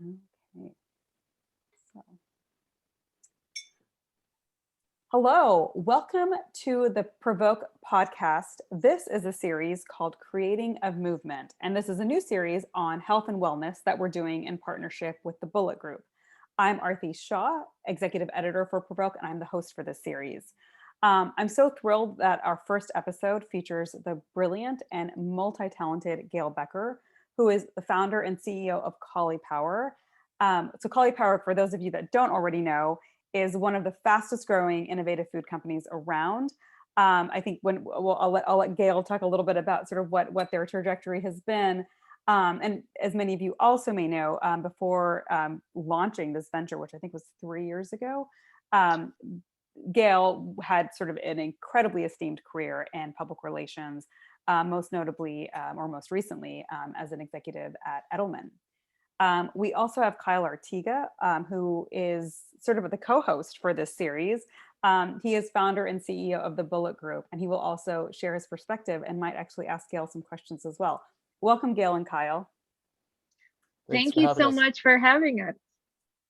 Okay. So, hello, welcome to the PRovoke podcast. This is a series called Creating a Movement, and this is a new series on health and wellness that we're doing in partnership with the Bulleit Group. I'm Aarti Shah, executive editor for PRovoke, and I'm the host for this series. I'm so thrilled that our first episode features the brilliant and multi-talented Gail Becker, who is the founder and CEO of Caulipower. So Caulipower, for those of you that don't already know, is one of the fastest growing innovative food companies around. I think I'll let Gail talk a little bit about sort of what their trajectory has been. And as many of you also may know, before launching this venture, which I think was 3 years ago, Gail had sort of an incredibly esteemed career in public relations, most notably or most recently as an executive at Edelman. We also have Kyle Arteaga, who is sort of the co-host for this series. He is founder and CEO of the Bulleit Group, and he will also share his perspective and might actually ask Gail some questions as well. Welcome, Gail and Kyle. Thank you so much for having us.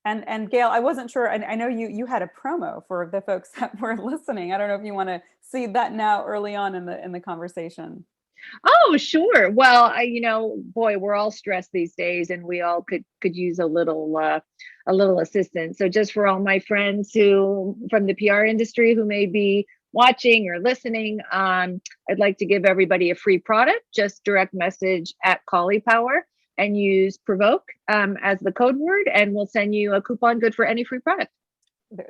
And Gail, I wasn't sure, I know you had a promo for the folks that were listening. I don't know if you want to see that now early on in the conversation. Oh, sure. Well, boy, we're all stressed these days, and we all could use a little assistance. So just for all my friends who from the PR industry who may be watching or listening, I'd like to give everybody a free product. Just direct message at Caulipower and use PRovoke as the code word, and we'll send you a coupon good for any free product.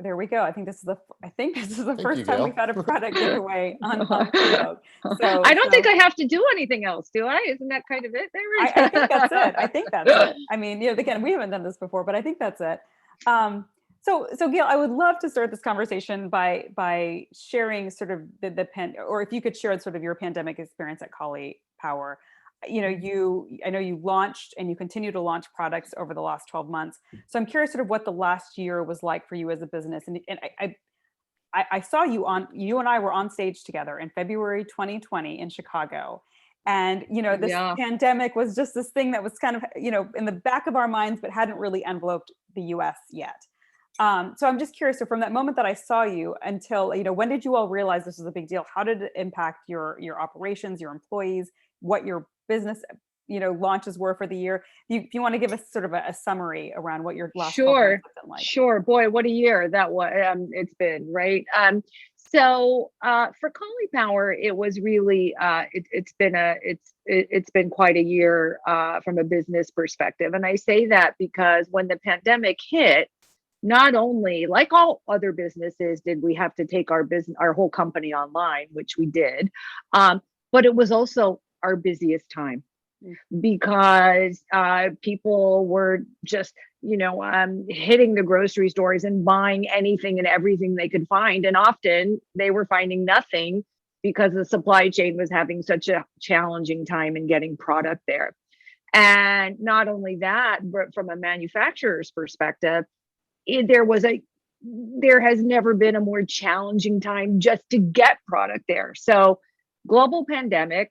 There we go. I think this is the first time we've had a product giveaway on PRovoke. So I don't think I have to do anything else, do I? Isn't that kind of it? There we go. I think that's it. I think that's it. I mean, again, we haven't done this before, but I think that's it. So Gail, I would love to start this conversation by sharing sort of or if you could share sort of your pandemic experience at Caulipower. I know you launched and you continue to launch products over the last 12 months. So I'm curious sort of what the last year was like for you as a business. And I saw you and I were on stage together in February 2020 in Chicago. And, this pandemic was just this thing that was kind of, in the back of our minds, but hadn't really enveloped the US yet. So I'm just curious, so from that moment that I saw you until, when did you all realize this was a big deal? How did it impact your operations, your employees, what your business, launches were for the year? If you want to give us sort of a summary around what your last 12 months have been like. Sure. Boy, what a year that was. It's been, right? So for Caulipower, it was really it's been quite a year from a business perspective, and I say that because when the pandemic hit, not only, like all other businesses, did we have to take our whole company online, which we did, but it was also our busiest time because people were just, hitting the grocery stores and buying anything and everything they could find. And often they were finding nothing because the supply chain was having such a challenging time in getting product there. And not only that, but from a manufacturer's perspective, there has never been a more challenging time just to get product there. So global pandemic,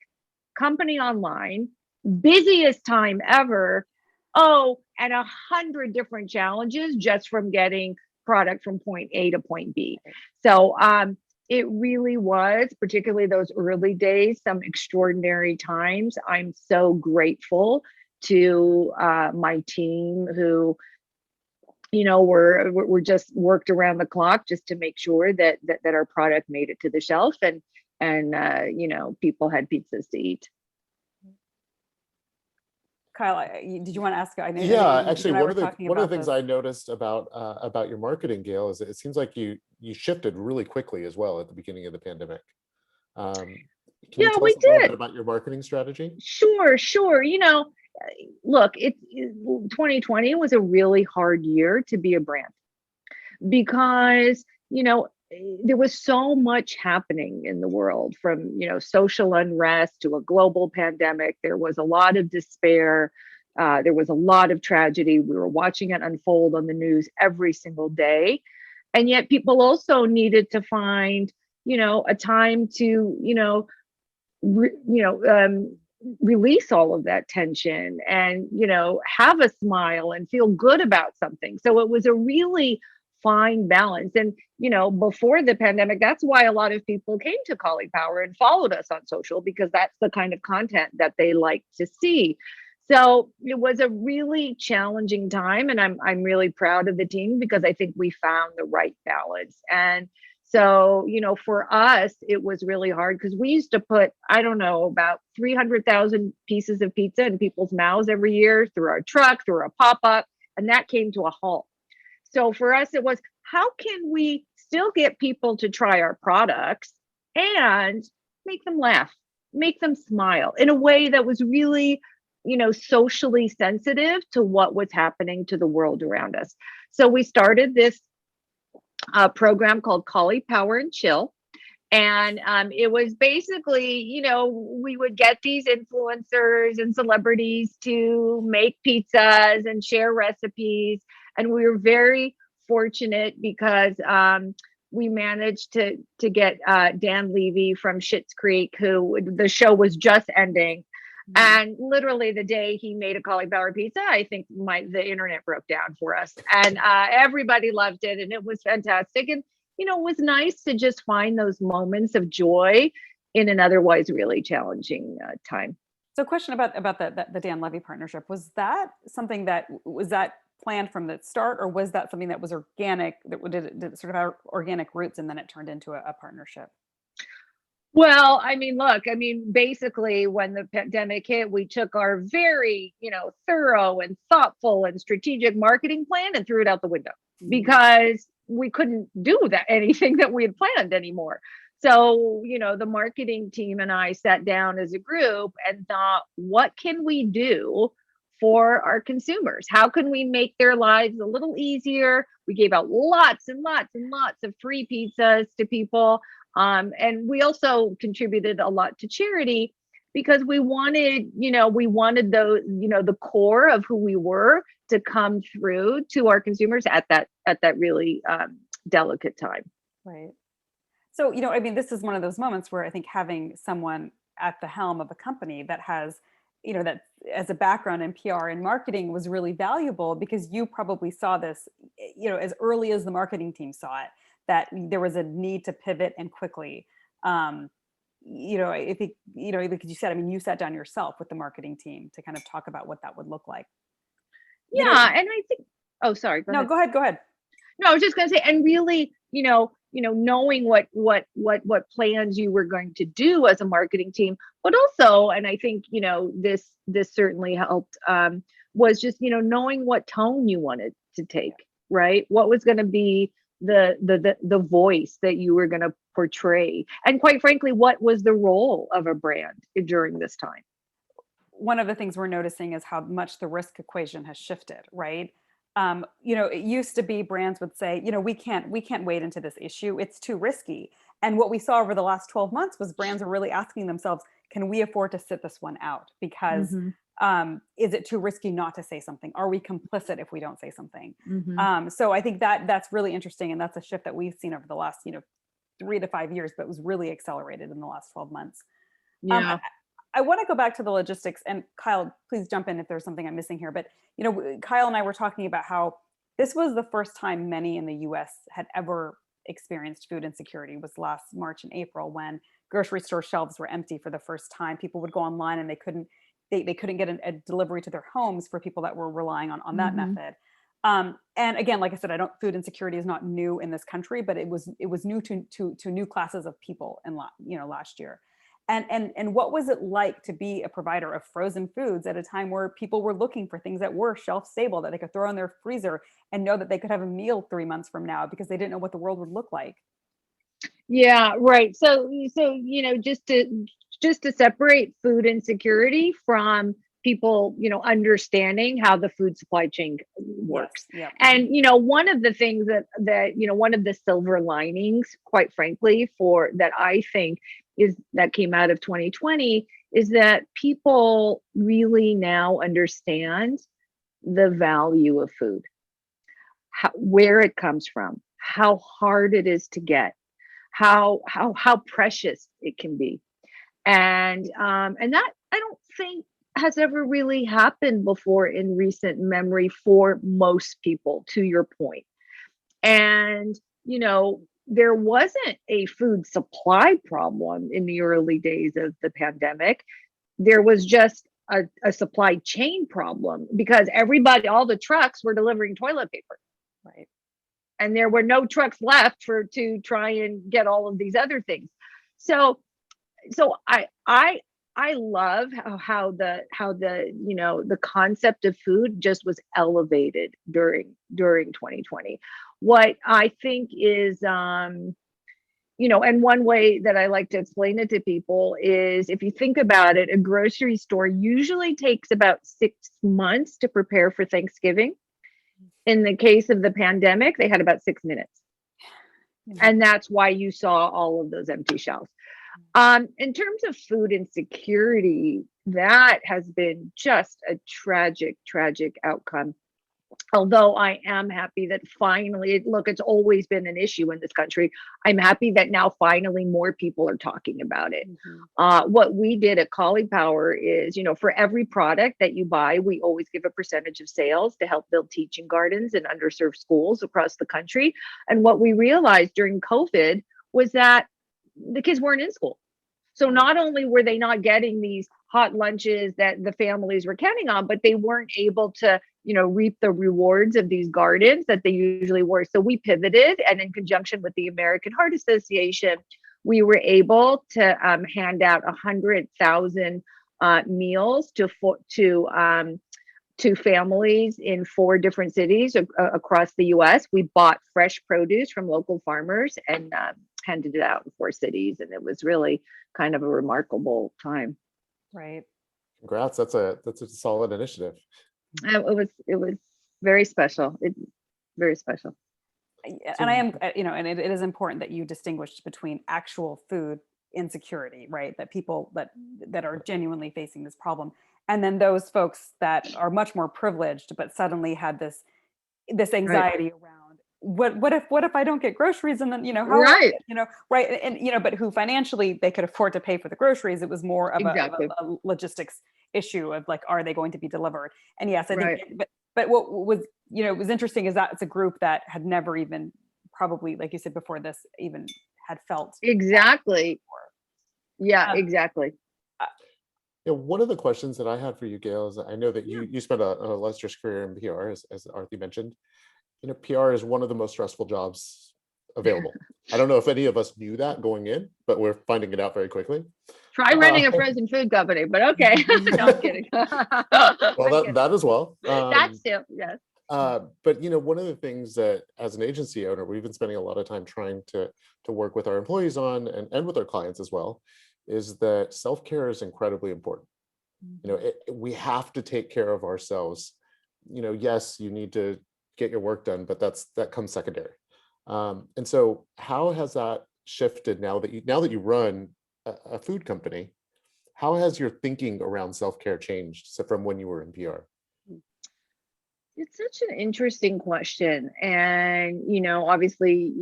company online, busiest time ever. Oh, and 100 different challenges just from getting product from point A to point B. So it really was, particularly those early days, some extraordinary times. I'm so grateful to my team who, we're just worked around the clock just to make sure that our product made it to the shelf and people had pizzas to eat. Kyle, did you want to ask? Actually, one of the things I noticed about your marketing, Gail, is it seems like you shifted really quickly as well at the beginning of the pandemic. Can you tell us a little bit about your marketing strategy? Sure. Look, 2020 was a really hard year to be a brand because, there was so much happening in the world, from, social unrest to a global pandemic. There was a lot of despair. There was a lot of tragedy. We were watching it unfold on the news every single day. And yet people also needed to find, a time to, release all of that tension and, have a smile and feel good about something. So it was a really fine balance. And, before the pandemic, that's why a lot of people came to Caulipower and followed us on social, because that's the kind of content that they like to see. So it was a really challenging time, and I'm really proud of the team, because I think we found the right balance. And so, for us, it was really hard because we used to put, I don't know, about 300,000 pieces of pizza in people's mouths every year through our truck, through a pop-up, and that came to a halt. So for us, it was, how can we still get people to try our products and make them laugh, make them smile in a way that was really, socially sensitive to what was happening to the world around us. So we started this program called Caulipower and Chill. And it was basically, we would get these influencers and celebrities to make pizzas and share recipes. And we were very fortunate because we managed to get Dan Levy from Schitt's Creek, who the show was just ending. And literally the day he made a Caulipower pizza, I think the internet broke down for us, and everybody loved it, and it was fantastic. And it was nice to just find those moments of joy in an otherwise really challenging time. So, question about the Dan Levy partnership, was that something that planned from the start, or was that something that was organic, that did it sort of have organic roots and then it turned into a partnership? Well, basically when the pandemic hit, we took our very, thorough and thoughtful and strategic marketing plan and threw it out the window, because we couldn't do anything that we had planned anymore. So, the marketing team and I sat down as a group and thought, what can we do for our consumers? How can we make their lives a little easier? We gave out lots and lots and lots of free pizzas to people. And we also contributed a lot to charity, because we wanted the core of who we were to come through to our consumers at that really delicate time. Right. So, this is one of those moments where I think having someone at the helm of a company that has, that as a background in PR and marketing was really valuable, because you probably saw this, as early as the marketing team saw it, that there was a need to pivot and quickly. I think, like you said, you sat down yourself with the marketing team to kind of talk about what that would look like. And I think, oh, sorry. Go ahead. No, I was just going to say, and really, knowing what plans you were going to do as a marketing team, but also, and I think, this certainly helped, was just, knowing what tone you wanted to take, right? What was going to be the voice that you were going to portray, and quite frankly, what was the role of a brand during this time? One of the things we're noticing is how much the risk equation has shifted, right? It used to be brands would say, we can't wade into this issue, it's too risky. And what we saw over the last 12 months was brands are really asking themselves, can we afford to sit this one out? Because is it too risky not to say something? Are we complicit if we don't say something? So I think that's really interesting. And that's a shift that we've seen over the last, 3 to 5 years, but was really accelerated in the last 12 months. Yeah. I want to go back to the logistics, and Kyle, please jump in if there's something I'm missing here. But, Kyle and I were talking about how this was the first time many in the US had ever experienced food insecurity. Was last March and April, when grocery store shelves were empty for the first time. People would go online and they couldn't get a delivery to their homes for people that were relying on that method. And again, like I said, food insecurity is not new in this country, but it was new to new classes of people in last year. And what was it like to be a provider of frozen foods at a time where people were looking for things that were shelf stable, that they could throw in their freezer and know that they could have a meal 3 months from now, because they didn't know what the world would look like? Yeah, right. So just to separate food insecurity from people, understanding how the food supply chain works. Yes, yeah. And, one of the things that one of the silver linings, quite frankly, that I think that came out of 2020 is that people really now understand the value of food, where it comes from, how hard it is to get, how precious it can be. And that I don't think has ever really happened before in recent memory for most people, to your point. And, there wasn't a food supply problem in the early days of the pandemic. There was just a supply chain problem because all the trucks were delivering toilet paper. Right. And there were no trucks left to try and get all of these other things. So I love how the concept of food just was elevated during 2020. What I think is and one way that I like to explain it to people is, if you think about it, a grocery store usually takes about 6 months to prepare for Thanksgiving. In the case of the pandemic, they had about 6 minutes. And that's why you saw all of those empty shelves. In terms of food insecurity, that has been just a tragic outcome. Although I am happy that finally, look, it's always been an issue in this country. I'm happy that now finally more people are talking about it. What we did at Caulipower is, for every product that you buy, we always give a percentage of sales to help build teaching gardens in underserved schools across the country. And what we realized during COVID was that the kids weren't in school. So not only were they not getting these hot lunches that the families were counting on, but they weren't able to, reap the rewards of these gardens that they usually were. So we pivoted, and in conjunction with the American Heart Association, we were able to hand out 100,000 meals to families in 4 different cities across the U.S. We bought fresh produce from local farmers and handed it out in 4 cities, and it was really kind of a remarkable time. Right. Congrats. That's a solid initiative. It was very special. Very special. And I am, and it is important that you distinguish between actual food insecurity, right? That people that are genuinely facing this problem, and then those folks that are much more privileged, but suddenly had this anxiety around what if I don't get groceries, and then right, right, and but who financially they could afford to pay for the groceries. It was more of a logistics issue of like, are they going to be delivered? And yes, I think, but what was it was interesting is that it's a group that had never even, probably like you said before this, even had felt exactly. Yeah, exactly. One of the questions that I had for you, Gail, is I know that you spent a illustrious career in PR, as Aarti mentioned. PR is one of the most stressful jobs available. I don't know if any of us knew that going in, but we're finding it out very quickly. Try running a frozen food company, but okay. No, I'm kidding. Well, that as well. That's it, yes. But one of the things that, as an agency owner, we've been spending a lot of time trying to work with our employees on, and with our clients as well, is that self-care is incredibly important. We have to take care of ourselves. Yes, you need to get your work done, but that comes secondary. And so how has that shifted now that you run a food company? How has your thinking around self-care changed from when you were in PR? It's such an interesting question. And, obviously,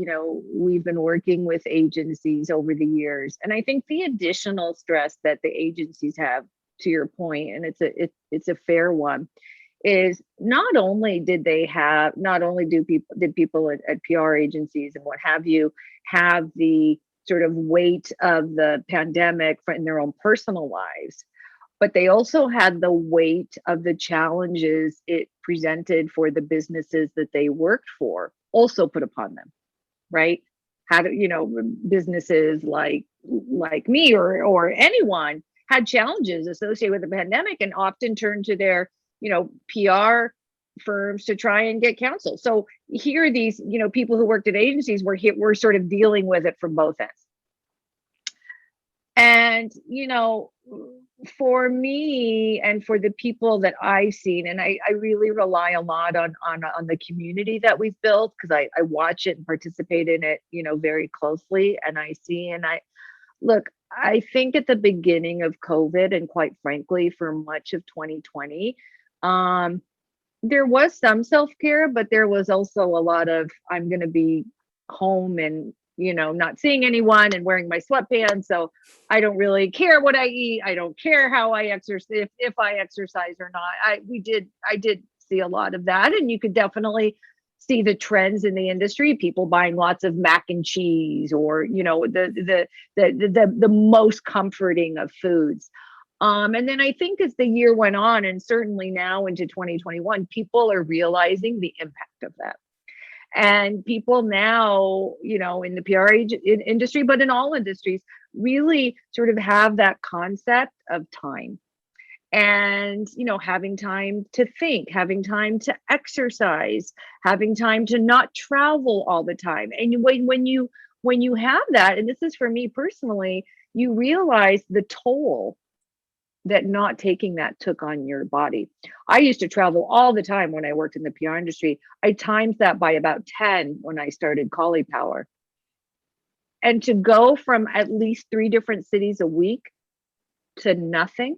we've been working with agencies over the years. And I think the additional stress that the agencies have, to your point, and it's a fair one, is not only did people at PR agencies and what have you have the sort of weight of the pandemic in their own personal lives, but they also had the weight of the challenges it presented for the businesses that they worked for also put upon them, right? How do businesses like me or anyone had challenges associated with the pandemic and often turned to their PR firms to try and get counsel. So here, these people who worked at agencies were sort of dealing with it from both ends. And for me and for the people that I've seen, and I really rely a lot on the community that we've built, because I watch it and participate in it, very closely. And I think at the beginning of COVID, and quite frankly, for much of 2020, there was some self-care, but there was also a lot of, I'm going to be home and not seeing anyone and wearing my sweatpants. So I don't really care what I eat. I don't care how I exercise, if I exercise or not. I did see a lot of that, and you could definitely see the trends in the industry, people buying lots of mac and cheese, or the most comforting of foods. And then I think as the year went on, and certainly now into 2021, people are realizing the impact of that. And people now, in the PR industry, but in all industries, really sort of have that concept of time. And having time to think, having time to exercise, having time to not travel all the time. And when you have that, and this is for me personally, you realize the toll that not taking that took on your body. I used to travel all the time when I worked in the PR industry. I timed that by about 10 when I started Caulipower. And to go from at least 3 different cities a week to nothing,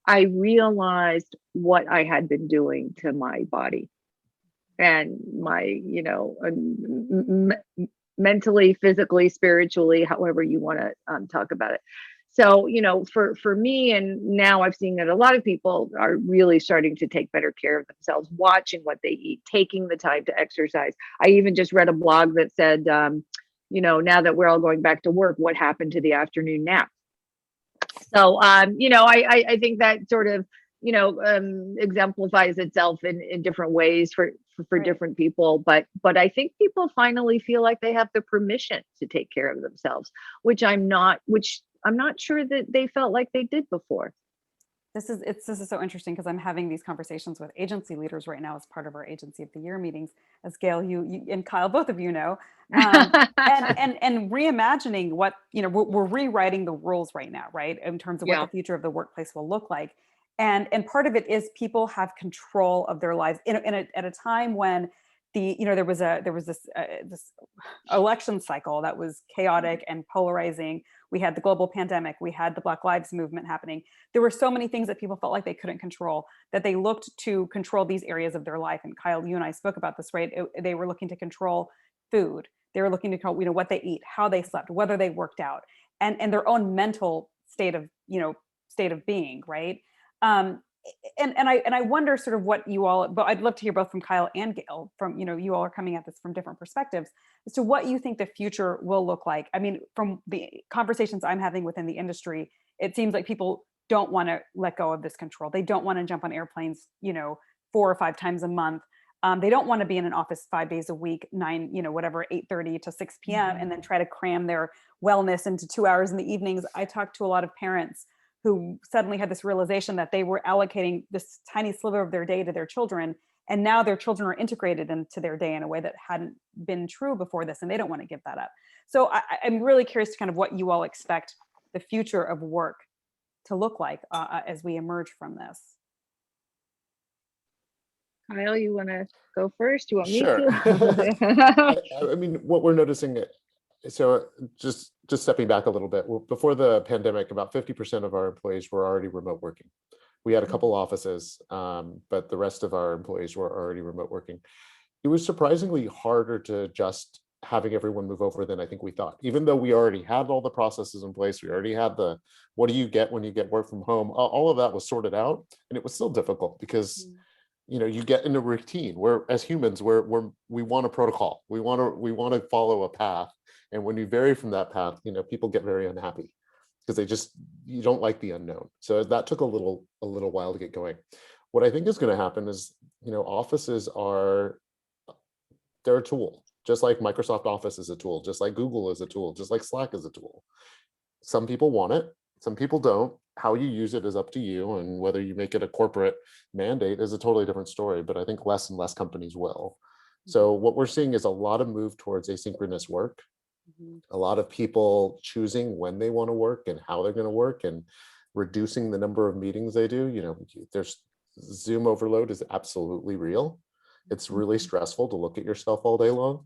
I realized what I had been doing to my body and my, mentally, physically, spiritually, however you want to talk about it. So, for me, and now I've seen that a lot of people are really starting to take better care of themselves, watching what they eat, taking the time to exercise. I even just read a blog that said, now that we're all going back to work, what happened to the afternoon nap? So, I think that sort of, exemplifies itself in different ways for right. different people. But I think people finally feel like they have the permission to take care of themselves, which I'm not sure that they felt like they did before. This is so interesting, because I'm having these conversations with agency leaders right now as part of our Agency of the Year meetings, as Gail, you and Kyle, both of and reimagining what, we're rewriting the rules right now, right? In terms of what the future of the workplace will look like. And part of it is people have control of their lives at a time when there was this election cycle that was chaotic and polarizing. We had the global pandemic. We had the Black Lives Movement happening. There were so many things that people felt like they couldn't control, that they looked to control these areas of their life. And Kyle, you and I spoke about this, right? They were looking to control food. They were looking to control, what they eat, how they slept, whether they worked out, and their own mental state of being, right? And I wonder sort of what you all, but I'd love to hear both from Kyle and Gail, from, you all are coming at this from different perspectives, as to what you think the future will look like. I mean, from the conversations I'm having within the industry, it seems like people don't want to let go of this control. They don't want to jump on airplanes, 4 or 5 times a month. They don't want to be in an office 5 days a week, 8:30 to 6 p.m. and then try to cram their wellness into 2 hours in the evenings. I talked to a lot of parents who suddenly had this realization that they were allocating this tiny sliver of their day to their children. And now their children are integrated into their day in a way that hadn't been true before this, and they don't want to give that up. So I'm really curious to kind of what you all expect the future of work to look like as we emerge from this. Kyle, you want to go first? You want me Sure. to? I mean, what we're noticing, so just stepping back a little bit, before the pandemic, about 50% of our employees were already remote working. We had a couple offices, but the rest of our employees were already remote working. It was surprisingly harder to just having everyone move over than I think we thought. Even though we already had all the processes in place, we already had the, what do you get when you get work from home? All of that was sorted out, and it was still difficult because you get in a routine where, as humans, we want a protocol. We want to follow a path, and when you vary from that path, people get very unhappy because you don't like the unknown. So that took a little while to get going. What I think is going to happen is, offices they're a tool, just like Microsoft Office is a tool, just like Google is a tool, just like Slack is a tool. Some people want it, some people don't. How you use it is up to you, and whether you make it a corporate mandate is a totally different story, but I think less and less companies will. So what we're seeing is a lot of move towards asynchronous work, a lot of people choosing when they want to work and how they're going to work, and reducing the number of meetings they do. There's Zoom overload is absolutely real. It's really stressful to look at yourself all day long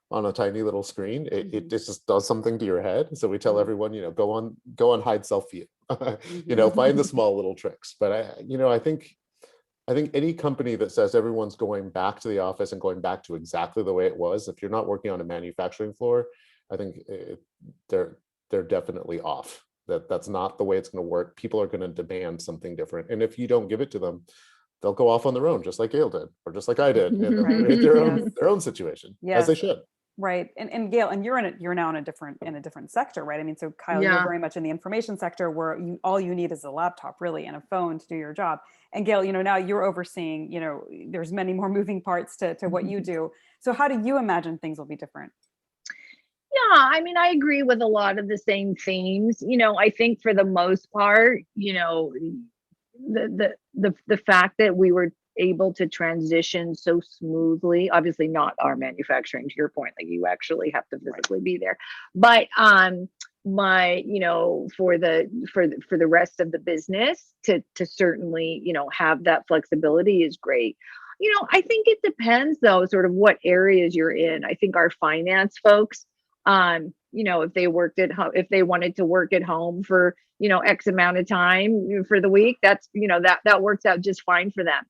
on a tiny little screen. It just does something to your head. So we tell everyone, go on hide self-view, find the small little tricks. But I think any company that says everyone's going back to the office and going back to exactly the way it was, if you're not working on a manufacturing floor, I think they're definitely off. That's not the way it's going to work. People are going to demand something different, and if you don't give it to them, they'll go off on their own, just like Gail did, or just like I did, and they'll create their own situation, as they should. Right. And Gail, and you're now in a different sector, right? I mean, so Kyle, you're very much in the information sector where all you need is a laptop really and a phone to do your job. And Gail, now you're overseeing, there's many more moving parts to what you do. So how do you imagine things will be different? Yeah, I mean, I agree with a lot of the same themes. I think for the most part, the fact that we were able to transition so smoothly, obviously not our manufacturing, to your point, like you actually have to physically be there, but for the rest of the business to certainly have that flexibility is great. I think it depends though, sort of what areas you're in. I think our finance folks, if they worked at home, if they wanted to work at home for X amount of time for the week, that's that works out just fine for them.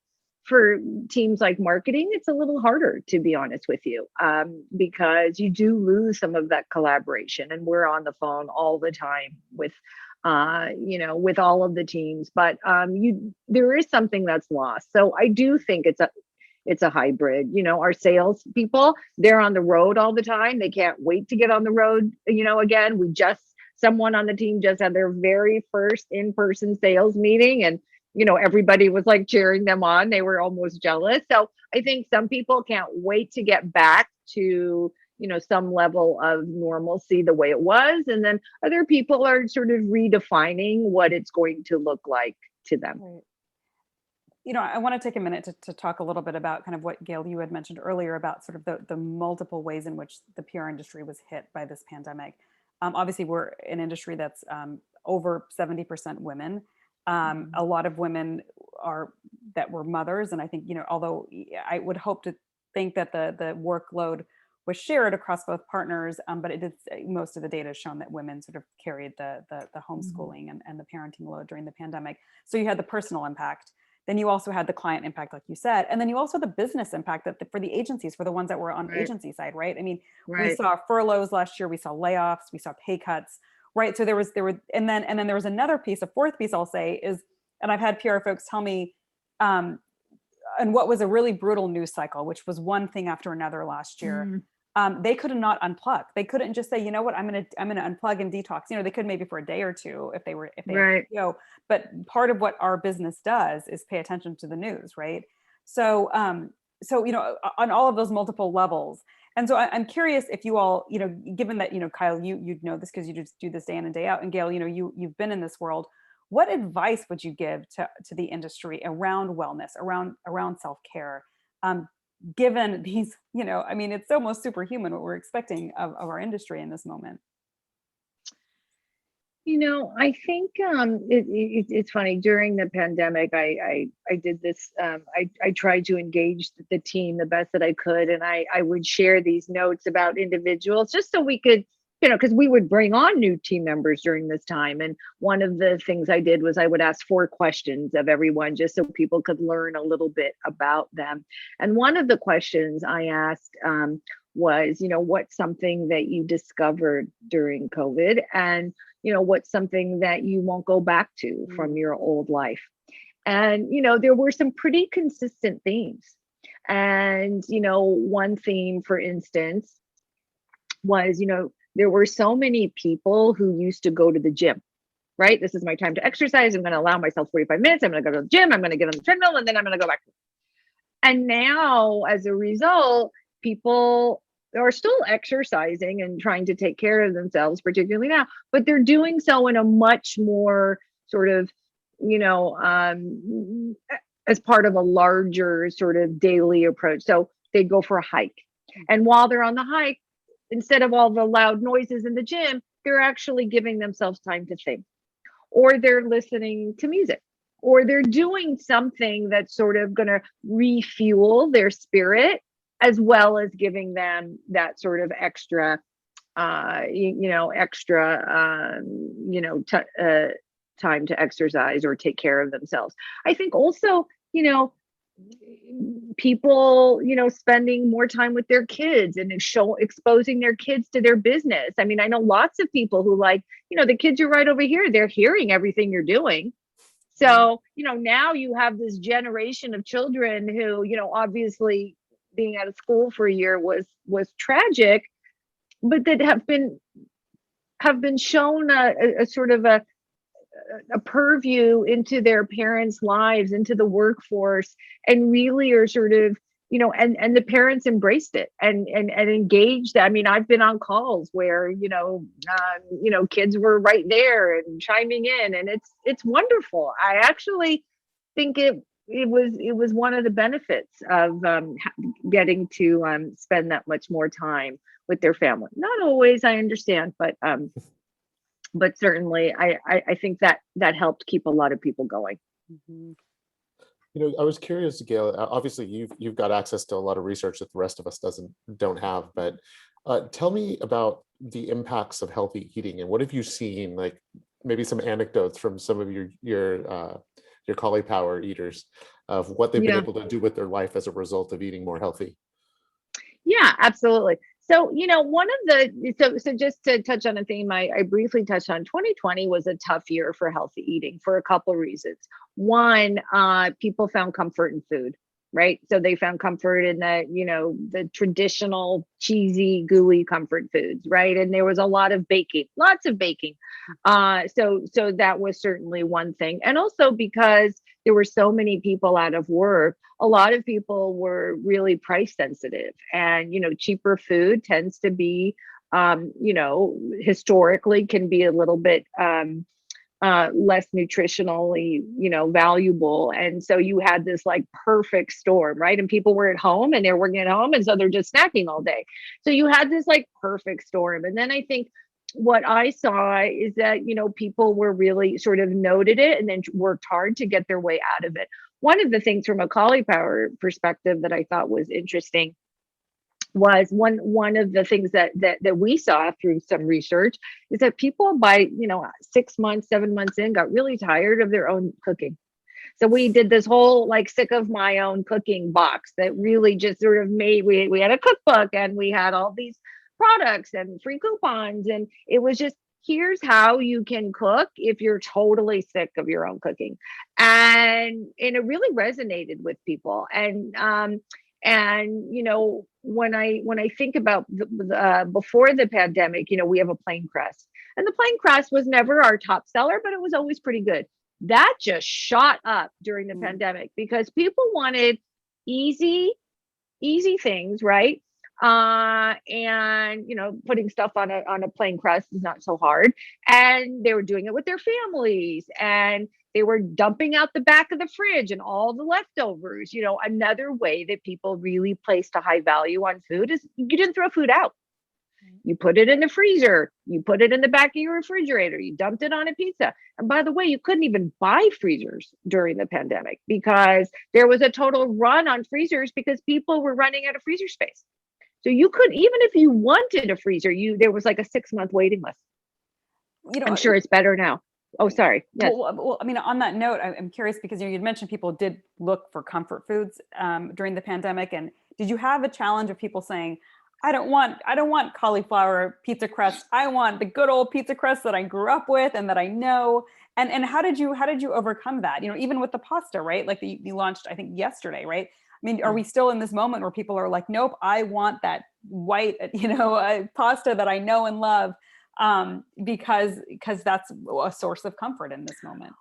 For teams like marketing, it's a little harder, to be honest with you, because you do lose some of that collaboration, and we're on the phone all the time with with all of the teams, but there is something that's lost. So I do think it's a hybrid. Our sales people, they're on the road all the time. They can't wait to get on the road. Again, someone on the team just had their very first in-person sales meeting, and everybody was like cheering them on. They were almost jealous. So I think some people can't wait to get back to some level of normalcy the way it was, and then other people are sort of redefining what it's going to look like to them. Right. I want to take a minute to talk a little bit about kind of what, Gail, you had mentioned earlier about sort of the multiple ways in which the PR industry was hit by this pandemic. Obviously, we're an industry that's over 70% women. A lot of women that were mothers. And I think, although I would hope to think that the workload was shared across both partners, but most of the data has shown that women sort of carried the homeschooling and the parenting load during the pandemic. So you had the personal impact. Then you also had the client impact, like you said, and then you also had the business impact for the agencies, for the ones that were on agency side, right? I mean, we saw furloughs last year, we saw layoffs, we saw pay cuts, right? So there then there was another piece, a fourth piece I'll say is, and I've had PR folks tell me, and what was a really brutal news cycle, which was one thing after another last year. They could not unplug. They couldn't just say, you know what, I'm gonna unplug and detox. They could maybe for a day or two if they but part of what our business does is pay attention to the news, right? So on all of those multiple levels. And so I'm curious if you all, given that, Kyle, you know this because you just do this day in and day out, and Gail, you've been in this world. What advice would you give to the industry around wellness, around self-care? Given these, it's almost superhuman what we're expecting of our industry in this moment. I think it's funny. During the pandemic, I did this. I tried to engage the team the best that I could, and I would share these notes about individuals just so we could, because we would bring on new team members during this time. And one of the things I did was I would ask 4 questions of everyone just so people could learn a little bit about them. And one of the questions I asked was, what's something that you discovered during COVID, and what's something that you won't go back to from your old life. And there were some pretty consistent themes. And one theme, for instance, was there were so many people who used to go to the gym, right? This is my time to exercise. I'm going to allow myself 45 minutes. I'm going to go to the gym. I'm going to get on the treadmill, and then I'm going to go back. And now, as a result, people are still exercising and trying to take care of themselves, particularly now, but they're doing so in a much more sort of, as part of a larger sort of daily approach. So they go for a hike. And while they're on the hike, instead of all the loud noises in the gym, they're actually giving themselves time to think, or they're listening to music, or they're doing something that's sort of going to refuel their spirit, as well as giving them that sort of extra, time to exercise or take care of themselves. I think also, people, spending more time with their kids and exposing their kids to their business. I mean, I know lots of people who the kids are right over here. They're hearing everything you're doing. So, now you have this generation of children who, obviously being out of school for a year was tragic, but that have been shown a sort of a purview into their parents' lives, into the workforce, and really are sort of, and the parents embraced it and engaged. I mean, I've been on calls where, kids were right there and chiming in, and it's wonderful. I actually think it was one of the benefits of getting to spend that much more time with their family. Not always, I understand, but certainly I think that helped keep a lot of people going. Mm-hmm. I was curious, Gail, obviously you've got access to a lot of research that the rest of us don't have, but tell me about the impacts of healthy eating, and what have you seen, like maybe some anecdotes from some of your Caulipower eaters of what they've been able to do with their life as a result of eating more healthy. Yeah, absolutely. So, one of so just to touch on a theme I briefly touched on, 2020 was a tough year for healthy eating for a couple of reasons. One, people found comfort in food, right? So they found comfort in the traditional cheesy, gooey comfort foods, right? And there was a lot of baking, lots of baking. So that was certainly one thing. And also because there were so many people out of work, a lot of people were really price sensitive, and, cheaper food tends to be, historically can be a little bit, less nutritionally, valuable. And so you had this like perfect storm, right? And people were at home and they're working at home, and so they're just snacking all day. So you had this like perfect storm. And then I think what I saw is that, people were really sort of noted it and then worked hard to get their way out of it. One of the things from a Caulipower perspective that I thought was interesting was one of the things that we saw through some research is that people by 6 months, 7 months in got really tired of their own cooking. So we did this whole like sick of my own cooking box that really just sort of made, we had a cookbook and we had all these products and free coupons, and it was just, here's how you can cook if you're totally sick of your own cooking. And it really resonated with people. And when I think about before the pandemic, we have a plain crust, and the plain crust was never our top seller, but it was always pretty good. That just shot up during the pandemic because people wanted easy things, right? And putting stuff on a plain crust is not so hard. And they were doing it with their families, and they were dumping out the back of the fridge and all the leftovers. Another way that people really placed a high value on food is you didn't throw food out. You put it in the freezer, you put it in the back of your refrigerator, you dumped it on a pizza. And by the way, you couldn't even buy freezers during the pandemic because there was a total run on freezers because people were running out of freezer space. So you could, even if you wanted a freezer, there was like a 6-month waiting list. I'm sure it's better now. Oh, sorry. Yes. Well, I mean, on that note, I'm curious because you'd mentioned people did look for comfort foods during the pandemic. And did you have a challenge of people saying, I don't want cauliflower pizza crust. I want the good old pizza crust that I grew up with and that I know. And how did you overcome that? Even with the pasta, right? Like you launched, I think yesterday, right? I mean, are we still in this moment where people are like, nope, I want that white, pasta that I know and love, because that's a source of comfort in this moment?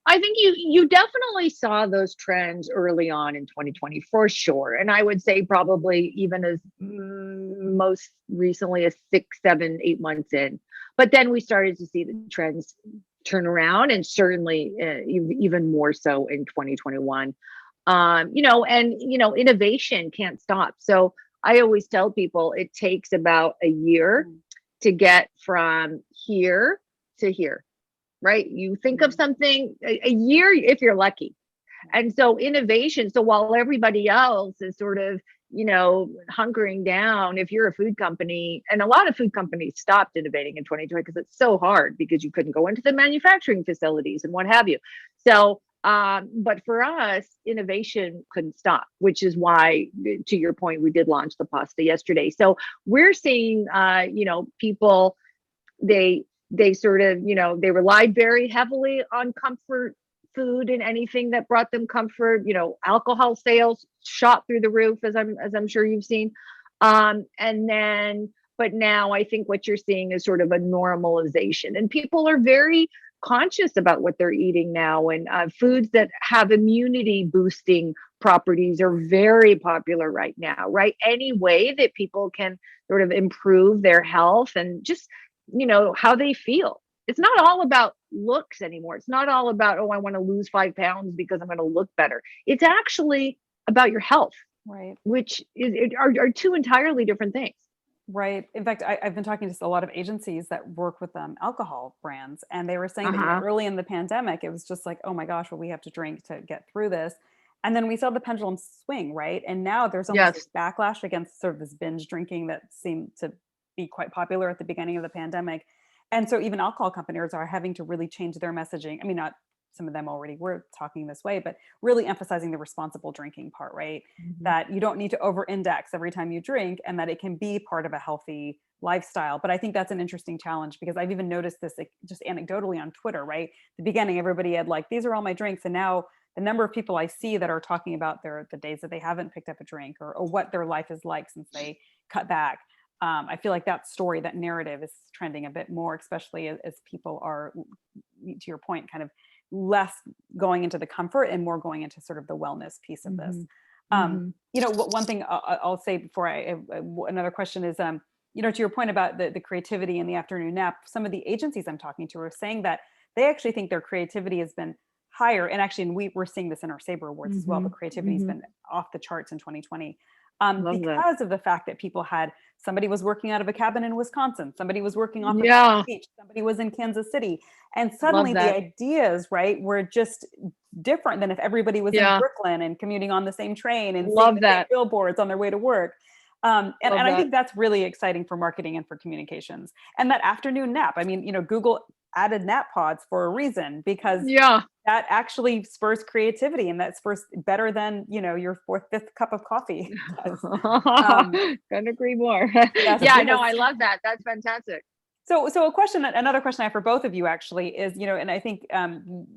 I think you definitely saw those trends early on in 2020 for sure. And I would say probably even as most recently as 6, 7, 8 months in. But then we started to see the trends turn around, and certainly even more so in 2021. Innovation can't stop. So I always tell people it takes about a year to get from here to here, right? You think of something a year if you're lucky. And so innovation, so while everybody else is sort of, hunkering down, if you're a food company, and a lot of food companies stopped innovating in 2020 because it's so hard because you couldn't go into the manufacturing facilities and what have you. So But for us, innovation couldn't stop, which is why, to your point, we did launch the pasta yesterday. So we're seeing, people, they sort of, they relied very heavily on comfort food and anything that brought them comfort. Alcohol sales shot through the roof, as I'm sure you've seen. But now I think what you're seeing is sort of a normalization, and people are very conscious about what they're eating now. And foods that have immunity boosting properties are very popular right now, right? Any way that people can sort of improve their health and just, how they feel. It's not all about looks anymore. It's not all about, oh, I want to lose 5 pounds because I'm going to look better. It's actually about your health, right? Which are two entirely different things. Right. In fact, I've been talking to a lot of agencies that work with alcohol brands, and they were saying that early in the pandemic, it was just like, oh my gosh, well, we have to drink to get through this. And then we saw the pendulum swing, right? And now there's almost this backlash against sort of this binge drinking that seemed to be quite popular at the beginning of the pandemic. And so even alcohol companies are having to really change their messaging. I mean, not some of them already were talking this way, but really emphasizing the responsible drinking part, right? Mm-hmm. That you don't need to over-index every time you drink, and that it can be part of a healthy lifestyle. But I think that's an interesting challenge, because I've even noticed this just anecdotally on Twitter, right? The beginning, everybody had like, these are all my drinks. And now the number of people I see that are talking about the days that they haven't picked up a drink, or what their life is like since they cut back. I feel like that story, that narrative is trending a bit more, especially as people are, to your point, kind of less going into the comfort and more going into sort of the wellness piece of this. One thing I'll say before another question is, to your point about the creativity and the afternoon nap, some of the agencies I'm talking to are saying that they actually think their creativity has been higher. And actually, we're seeing this in our Sabre Awards as well, but creativity has been off the charts in 2020. Because of the fact that people somebody was working out of a cabin in Wisconsin, somebody was working off the beach, somebody was in Kansas City. And suddenly the ideas, right, were just different than if everybody was in Brooklyn and commuting on the same train and seeing the same billboards on their way to work. And I think that's really exciting for marketing and for communications. And that afternoon nap, I mean, Google added nap pods for a reason, because that actually spurs creativity, and that spurs better than, your 4th, 5th cup of coffee. Couldn't agree more. No, I love that. That's fantastic. So another question I have for both of you actually is, and I think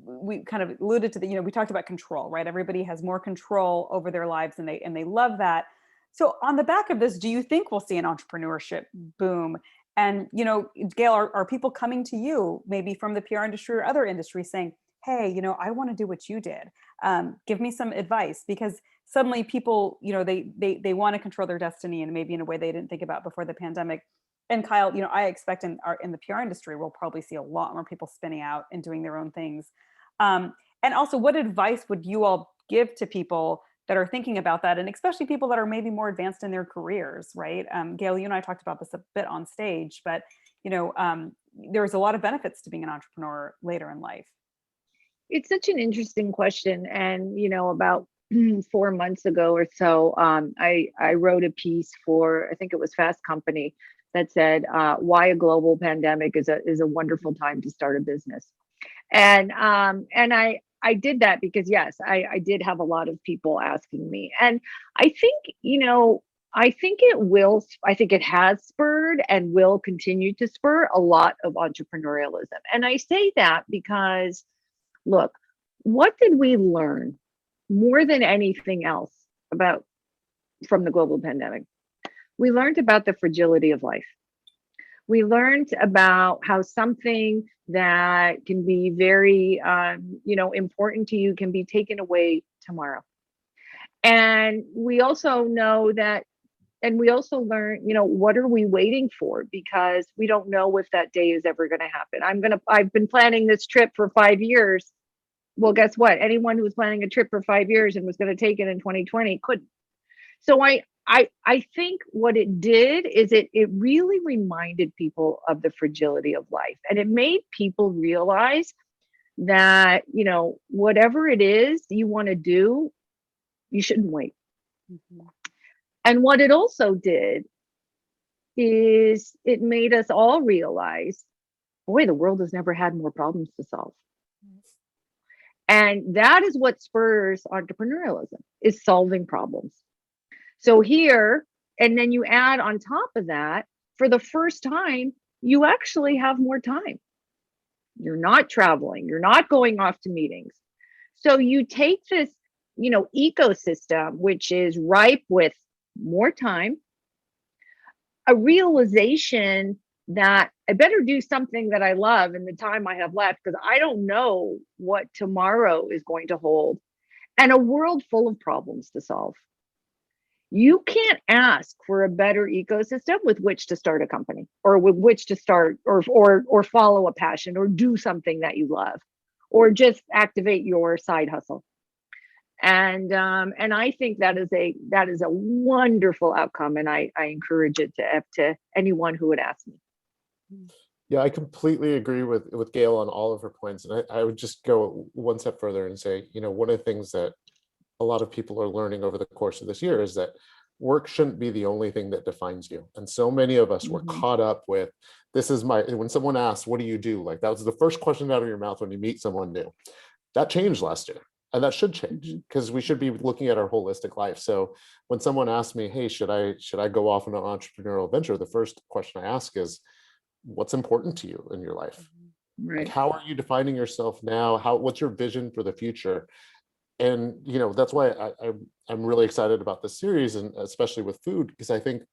we kind of alluded to we talked about control, right? Everybody has more control over their lives, and they love that. So on the back of this, do you think we'll see an entrepreneurship boom? And, Gail, are people coming to you maybe from the PR industry or other industries saying, hey, I want to do what you did. Give me some advice, because suddenly people, they want to control their destiny, and maybe in a way they didn't think about before the pandemic. And Kyle, I expect in the PR industry, we'll probably see a lot more people spinning out and doing their own things. And also, what advice would you all give to people that are thinking about that, and especially people that are maybe more advanced in their careers, right? Gail, you and I talked about this a bit on stage, but there's a lot of benefits to being an entrepreneur later in life. It's such an interesting question. And, about 4 months ago or so, I wrote a piece for, I think it was Fast Company, that said, why a global pandemic is a wonderful time to start a business. And I did that because, yes, I did have a lot of people asking me. And I think, I think it has spurred and will continue to spur a lot of entrepreneurialism. And I say that because, look, what did we learn more than anything else from the global pandemic? We learned about the fragility of life. We learned about how something that can be very, important to you can be taken away tomorrow. And we also know that, and we also learn, what are we waiting for? Because we don't know if that day is ever going to happen. I've been planning this trip for 5 years. Well, guess what? Anyone who was planning a trip for 5 years and was going to take it in 2020 couldn't. So I think what it did is it really reminded people of the fragility of life. And it made people realize that, whatever it is you want to do, you shouldn't wait. And what it also did is it made us all realize, boy, the world has never had more problems to solve. And that is what spurs entrepreneurialism, is solving problems. So here, and then you add on top of that, for the first time, you actually have more time. You're not traveling, you're not going off to meetings. So you take this, ecosystem, which is ripe with more time, a realization that I better do something that I love in the time I have left, because I don't know what tomorrow is going to hold, and a world full of problems to solve. You can't ask for a better ecosystem with which to start a company, or with which to start or follow a passion, or do something that you love, or just activate your side hustle. And I think that is a wonderful outcome, and I encourage it to anyone who would ask me. Yeah, I completely agree with Gail on all of her points, and I would just go one step further and say, one of the things that a lot of people are learning over the course of this year is that work shouldn't be the only thing that defines you. And so many of us were caught up with, when someone asks, what do you do? Like, that was the first question out of your mouth when you meet someone new. That changed last year. And that should change, because we should be looking at our holistic life. So when someone asks me, hey, should I go off on an entrepreneurial venture? The first question I ask is, what's important to you in your life? Right. Like, how are you defining yourself now? What's your vision for the future? And that's why I'm really excited about this series, and especially with food, because I think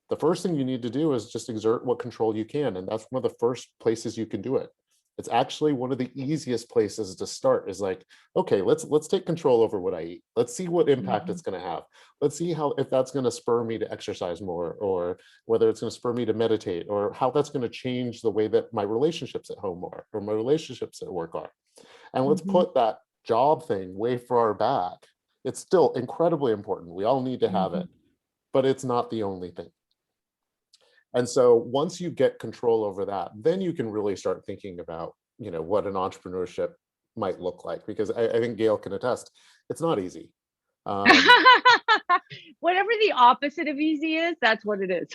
the first thing you need to do is just exert what control you can, and that's one of the first places you can do it. It's actually one of the easiest places to start, is like, okay, let's take control over what I eat. Let's see what impact it's going to have. Let's see if that's going to spur me to exercise more, or whether it's going to spur me to meditate, or how that's going to change the way that my relationships at home are, or my relationships at work are. And let's put that job thing way far back. It's still incredibly important. We all need to have it, but it's not the only thing. And so once you get control over that, then you can really start thinking about, what an entrepreneurship might look like, because I think Gail can attest, it's not easy. Whatever the opposite of easy is, that's what it is.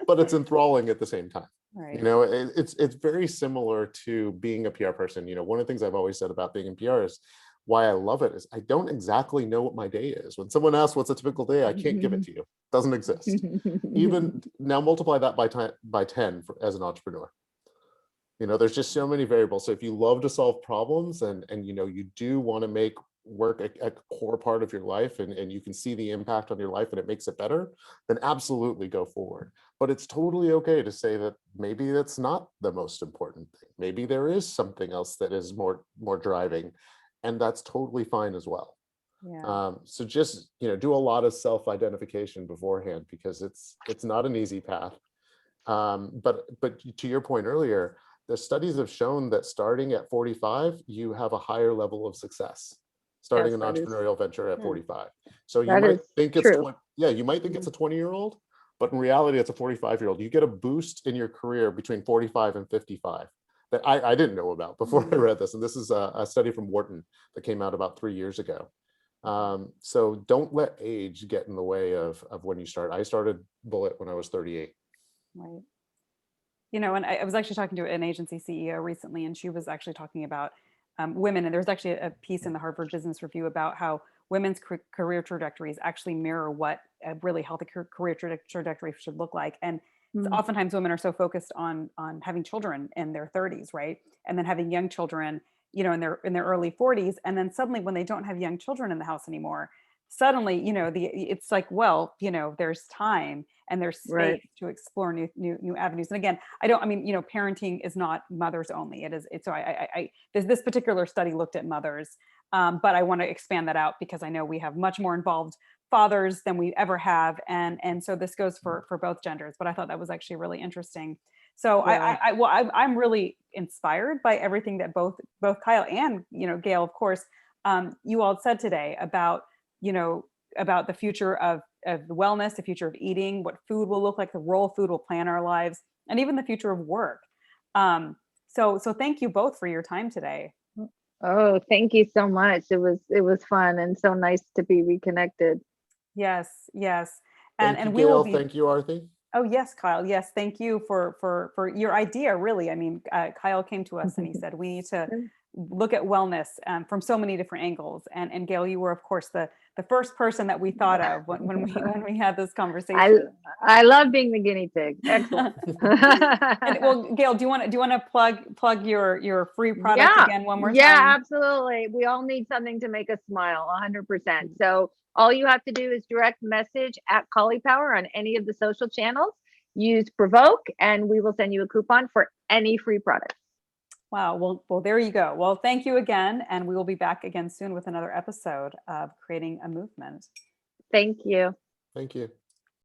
but it's enthralling at the same time. Right. It's very similar to being a PR person. One of the things I've always said about being in PR is why I love it is I don't exactly know what my day is. When someone asks what's a typical day, I can't give it to you. It doesn't exist. Even now, multiply that by 10 as an entrepreneur. There's just so many variables. So if you love to solve problems, and you do want to make work a core part of your life, and you can see the impact on your life and it makes it better, then absolutely go forward. But it's totally okay to say that maybe that's not the most important thing. Maybe there is something else that is more driving, and that's totally fine as well. Yeah. So just do a lot of self-identification beforehand, because it's not an easy path. But to your point earlier, the studies have shown that starting at 45, you have a higher level of success. Starting an entrepreneurial venture at 45. So you might think it's you might think it's a 20-year-old, but in reality, it's a 45-year-old. You get a boost in your career between 45 and 55 that I didn't know about before I read this. And this is a study from Wharton that came out about 3 years ago. So don't let age get in the way of when you start. I started Bulleit when I was 38. Right. And I was actually talking to an agency CEO recently, and she was actually talking about women. And there was actually a piece in the Harvard Business Review about how women's career trajectories actually mirror what a really healthy career trajectory should look like. And oftentimes women are so focused on having children in their 30s, right? And then having young children, in their early 40s. And then suddenly when they don't have young children in the house anymore, suddenly, it's like, well, there's time and there's space to explore new avenues. And again, parenting is not mothers only. So this particular study looked at mothers, but I want to expand that out, because I know we have much more involved fathers than we ever have. And so this goes for both genders, but I thought that was actually really interesting. So I'm really inspired by everything that both Kyle and, Gail, of course, you all said today about the future of wellness, the future of eating, what food will look like, the role food will play in our lives, and even the future of work. So thank you both for your time today. Oh, thank you so much. It was fun and so nice to be reconnected. Yes. And we will be. Thank you, Aarti. Oh yes, Kyle. Yes, thank you for your idea. Really, Kyle came to us and he said we need to look at wellness from so many different angles. And Gail, you were, of course, the first person that we thought of when we had this conversation. I love being the guinea pig. Excellent. And, well, Gail, do you want to plug your free product again one more time? Yeah, absolutely. We all need something to make us smile, 100%. So all you have to do is direct message at Caulipower on any of the social channels. Use PRovoke, and we will send you a coupon for any free product. Wow. Well, there you go. Well, thank you again. And we will be back again soon with another episode of Creating a Movement. Thank you. Thank you.